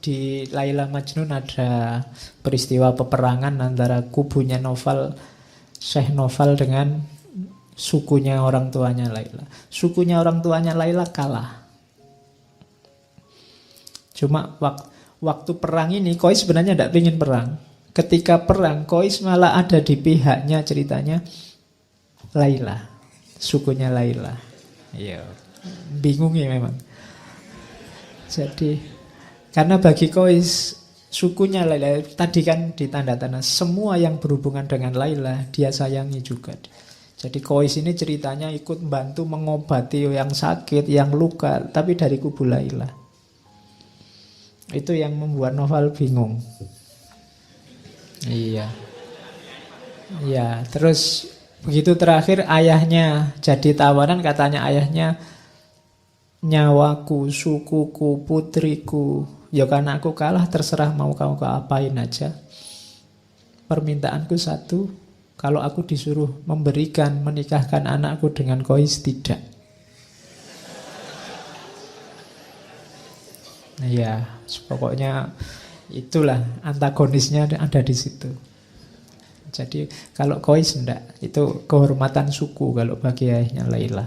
di Laila Majnun ada peristiwa peperangan antara kubunya Novel, Syekh Novel dengan sukunya orang tuanya Laila. Sukunya orang tuanya Laila kalah. Cuma waktu perang ini Qais sebenarnya tidak ingin perang. Ketika perang Qais malah ada di pihaknya ceritanya Laila, sukunya Laila. Iya, bingung ya memang. Jadi karena bagi Qais sukunya Laila tadi kan ditanda tanah semua yang berhubungan dengan Laila dia sayangi juga. Jadi Qais ini ceritanya ikut membantu mengobati yang sakit, yang luka, tapi dari kubu Laila. Itu yang membuat Novel bingung. Iya. Ya, terus begitu terakhir ayahnya jadi tawanan, katanya ayahnya, nyawaku, sukuku, putriku, ya karena aku kalah terserah mau kamu apain aja. Permintaanku satu, kalau aku disuruh memberikan, menikahkan anakku dengan Qais, tidak. Ya, pokoknya itulah antagonisnya ada di situ. Jadi kalau Qais enggak, itu kehormatan suku kalau bagi ayahnya Laila.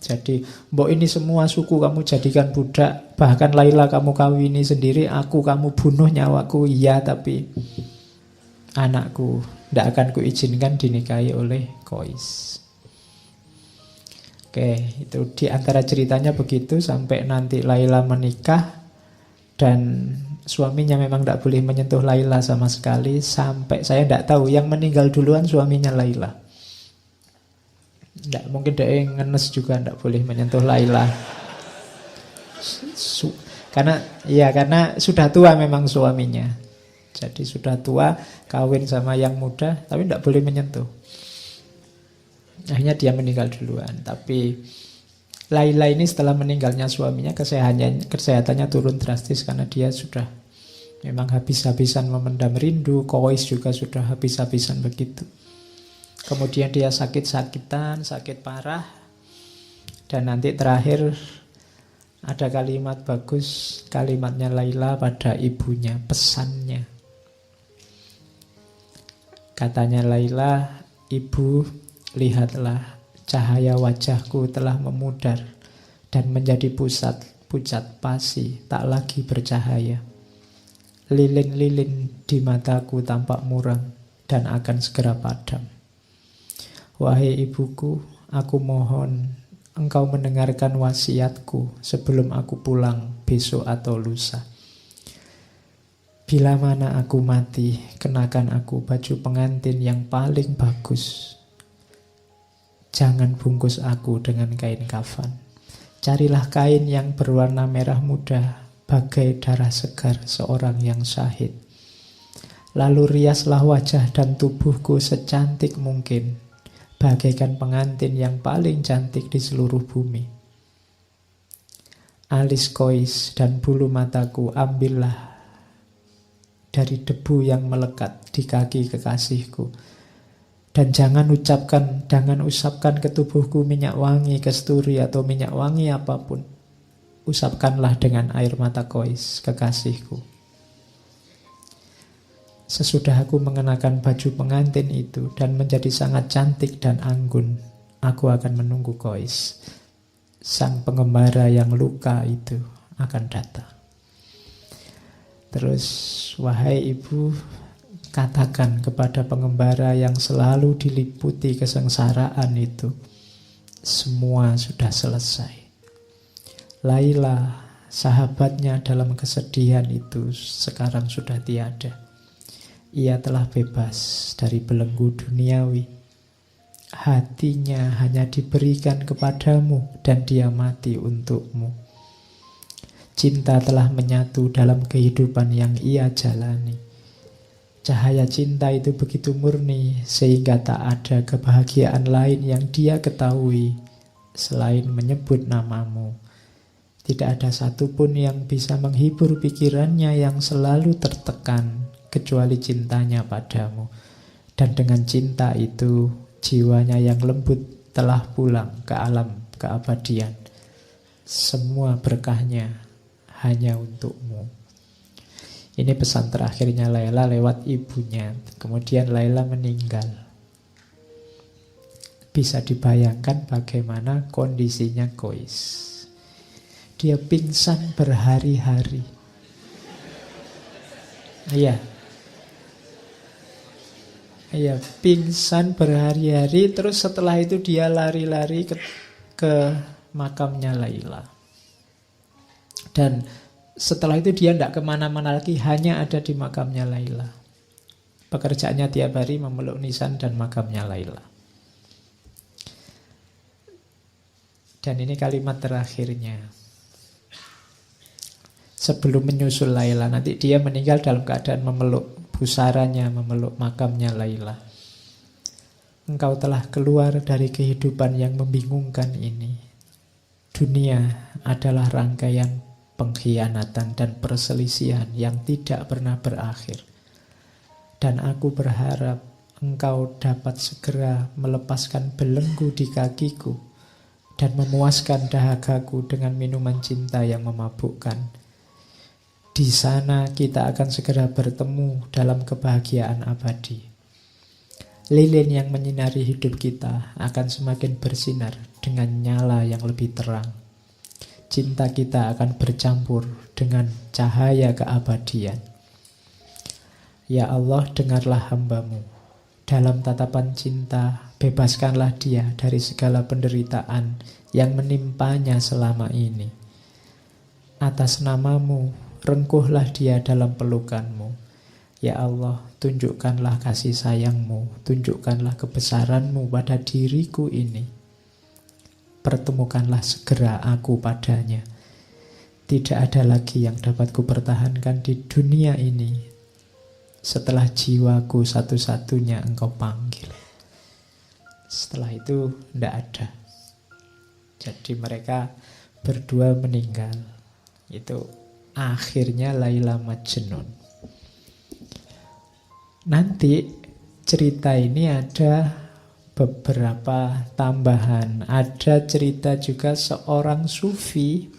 Jadi, mbok ini semua suku kamu jadikan budak, bahkan Laila kamu kawini sendiri, aku kamu bunuh nyawaku, iya, tapi anakku tidak akan kuizinkan dinikahi oleh Qais. Oke, itu di antara ceritanya begitu sampai nanti Laila menikah dan suaminya memang tidak boleh menyentuh Laila sama sekali, sampai saya tidak tahu yang meninggal duluan suaminya Laila. Tidak, mungkin dia ngenes juga tidak boleh menyentuh Laila. Karena sudah tua memang suaminya. Jadi sudah tua, kawin sama yang muda, tapi tidak boleh menyentuh. Akhirnya dia meninggal duluan. Tapi Laila ini setelah meninggalnya suaminya, kesehatannya turun drastis karena dia sudah memang habis-habisan memendam rindu. Qais juga sudah habis-habisan begitu. Kemudian dia sakit-sakitan, sakit parah. Dan nanti terakhir ada kalimat bagus, kalimatnya Laila pada ibunya, pesannya. Katanya Laila, ibu, lihatlah cahaya wajahku telah memudar dan menjadi pucat pasi, tak lagi bercahaya. Lilin-lilin di mataku tampak muram dan akan segera padam. Wahai ibuku, aku mohon engkau mendengarkan wasiatku sebelum aku pulang besok atau lusa. Bila mana aku mati, kenakan aku baju pengantin yang paling bagus. Jangan bungkus aku dengan kain kafan. Carilah kain yang berwarna merah muda, bagai darah segar seorang yang syahid. Lalu riaslah wajah dan tubuhku secantik mungkin, bagaikan pengantin yang paling cantik di seluruh bumi. Alis Qais dan bulu mataku ambillah dari debu yang melekat di kaki kekasihku. Dan jangan usapkan ke tubuhku minyak wangi kasturi atau minyak wangi apapun. Usapkanlah dengan air mata Qais, kekasihku. Sesudah aku mengenakan baju pengantin itu dan menjadi sangat cantik dan anggun, aku akan menunggu Qais. Sang pengembara yang luka itu akan datang. Terus, wahai ibu, katakan kepada pengembara yang selalu diliputi kesengsaraan itu, semua sudah selesai. Laila, sahabatnya dalam kesedihan itu, sekarang sudah tiada. Ia telah bebas dari belenggu duniawi. Hatinya hanya diberikan kepadamu dan dia mati untukmu. Cinta telah menyatu dalam kehidupan yang ia jalani. Cahaya cinta itu begitu murni sehingga tak ada kebahagiaan lain yang dia ketahui selain menyebut namamu. Tidak ada satupun yang bisa menghibur pikirannya yang selalu tertekan kecuali cintanya padamu. Dan dengan cinta itu jiwanya yang lembut telah pulang ke alam keabadian. Semua berkahnya hanya untukmu. Ini pesan terakhirnya Laila lewat ibunya. Kemudian Laila meninggal. Bisa dibayangkan bagaimana kondisinya Qais. Dia pingsan berhari-hari. Iya, pingsan berhari-hari. Terus setelah itu dia lari-lari ke makamnya Laila. Dan setelah itu dia tidak kemana-mana lagi, hanya ada di makamnya Laila. Pekerjaannya tiap hari memeluk nisan dan makamnya Laila. Dan ini kalimat terakhirnya. Sebelum menyusul Laila, nanti dia meninggal dalam keadaan memeluk pusaranya, memeluk makamnya Laila. Engkau telah keluar dari kehidupan yang membingungkan ini. Dunia adalah rangkaian pengkhianatan dan perselisihan yang tidak pernah berakhir. Dan aku berharap engkau dapat segera melepaskan belenggu di kakiku dan memuaskan dahagaku dengan minuman cinta yang memabukkan. Di sana kita akan segera bertemu dalam kebahagiaan abadi. Lilin yang menyinari hidup kita akan semakin bersinar dengan nyala yang lebih terang. Cinta kita akan bercampur dengan cahaya keabadian. Ya Allah, dengarlah hamba-Mu. Dalam tatapan cinta, bebaskanlah dia dari segala penderitaan yang menimpanya selama ini. Atas nama-Mu, rengkuhlah dia dalam pelukan-Mu. Ya Allah, tunjukkanlah kasih sayang-Mu, tunjukkanlah kebesaran-Mu pada diriku ini. Pertemukanlah segera aku padanya. Tidak ada lagi yang dapat kupertahankan di dunia ini setelah jiwaku satu-satunya engkau panggil. Setelah itu tidak ada. Jadi mereka berdua meninggal. Itu akhirnya Laila Majnun. Nanti cerita ini ada beberapa tambahan. Ada cerita juga seorang sufi.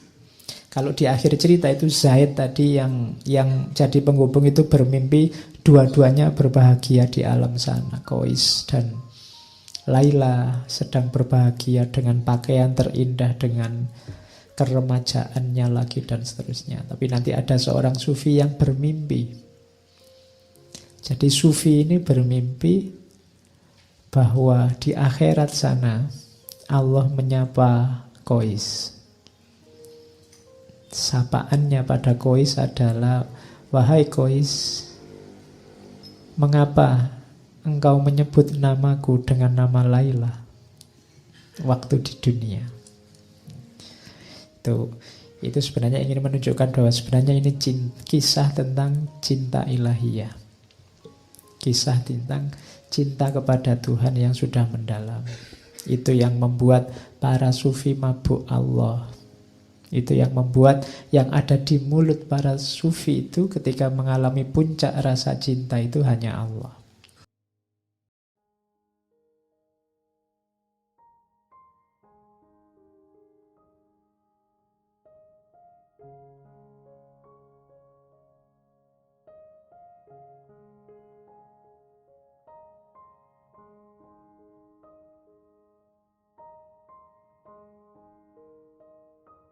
Kalau di akhir cerita itu Zaid tadi yang jadi penghubung itu bermimpi dua-duanya berbahagia di alam sana. Qais dan Laila sedang berbahagia dengan pakaian terindah, dengan keremajaannya lagi dan seterusnya. Tapi nanti ada seorang sufi yang bermimpi. Jadi sufi ini bermimpi bahwa di akhirat sana Allah menyapa Qais. Sapaannya pada Qais adalah, wahai Qais, mengapa engkau menyebut namaku dengan nama Laila waktu di dunia? Itu sebenarnya ingin menunjukkan bahwa sebenarnya ini kisah tentang cinta ilahiyah. Kisah tentang cinta kepada Tuhan yang sudah mendalam. Itu yang membuat para sufi mabuk Allah. Itu yang membuat yang ada di mulut para sufi itu ketika mengalami puncak rasa cinta itu hanya Allah.